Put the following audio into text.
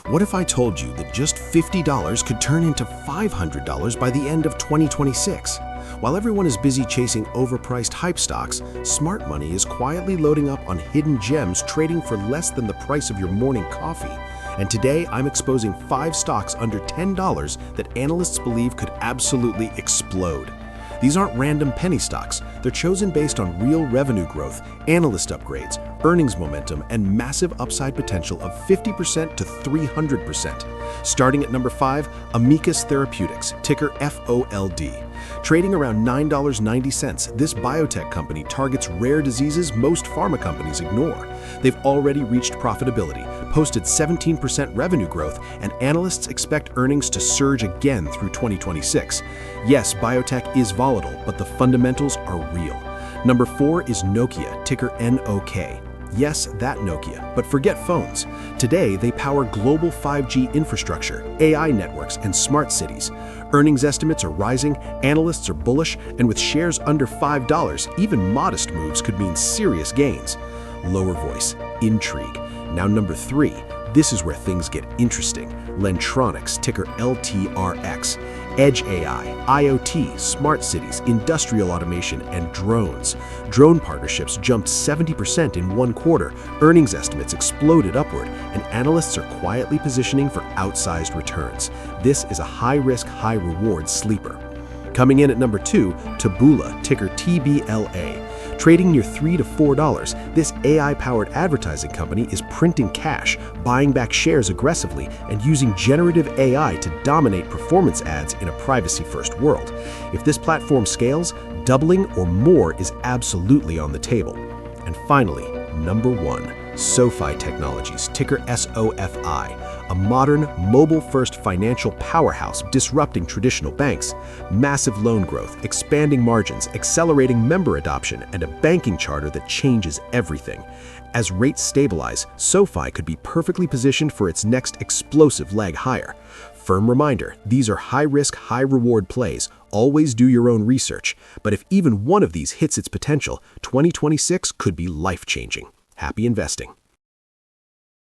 What if I told you that just $50 could turn into $500 by the end of 2026? While everyone is busy chasing overpriced hype stocks, smart money is quietly loading up on hidden gems trading for less than the price of your morning coffee. And today, I'm exposing 5 stocks under $10 that analysts believe could absolutely explode. These aren't random penny stocks. They're chosen based on real revenue growth, analyst upgrades, earnings momentum, and massive upside potential of 50% to 300%. Starting at number 5, Amicus Therapeutics, ticker FOLD. Trading around $9.90, this biotech company targets rare diseases most pharma companies ignore. They've already reached profitability, posted 17% revenue growth, and analysts expect earnings to surge again through 2026. Yes, biotech is volatile, but the fundamentals are real. Number 4 is Nokia, ticker NOK. Yes, that Nokia, but forget phones. Today, they power global 5G infrastructure, AI networks, and smart cities. Earnings estimates are rising, analysts are bullish, and with shares under $5, even modest moves could mean serious gains. Lower voice, intrigue. Now number 3, this is where things get interesting. Lantronix, ticker LTRX. Edge AI, IoT, smart cities, industrial automation, and drones. Drone partnerships jumped 70% in one quarter, earnings estimates exploded upward, and analysts are quietly positioning for outsized returns. This is a high-risk, high-reward sleeper. Coming in at number 2, Taboola, ticker TBLA. Trading near $3 to $4, this AI-powered advertising company is printing cash, buying back shares aggressively, and using generative AI to dominate performance ads in a privacy-first world. If this platform scales, doubling or more is absolutely on the table. And finally, number 1, SoFi Technologies, ticker SOFI. A modern, mobile-first financial powerhouse disrupting traditional banks. Massive loan growth, expanding margins, accelerating member adoption, and a banking charter that changes everything. As rates stabilize, SoFi could be perfectly positioned for its next explosive leg higher. Firm reminder, these are high-risk, high-reward plays. Always do your own research. But if even one of these hits its potential, 2026 could be life-changing. Happy investing.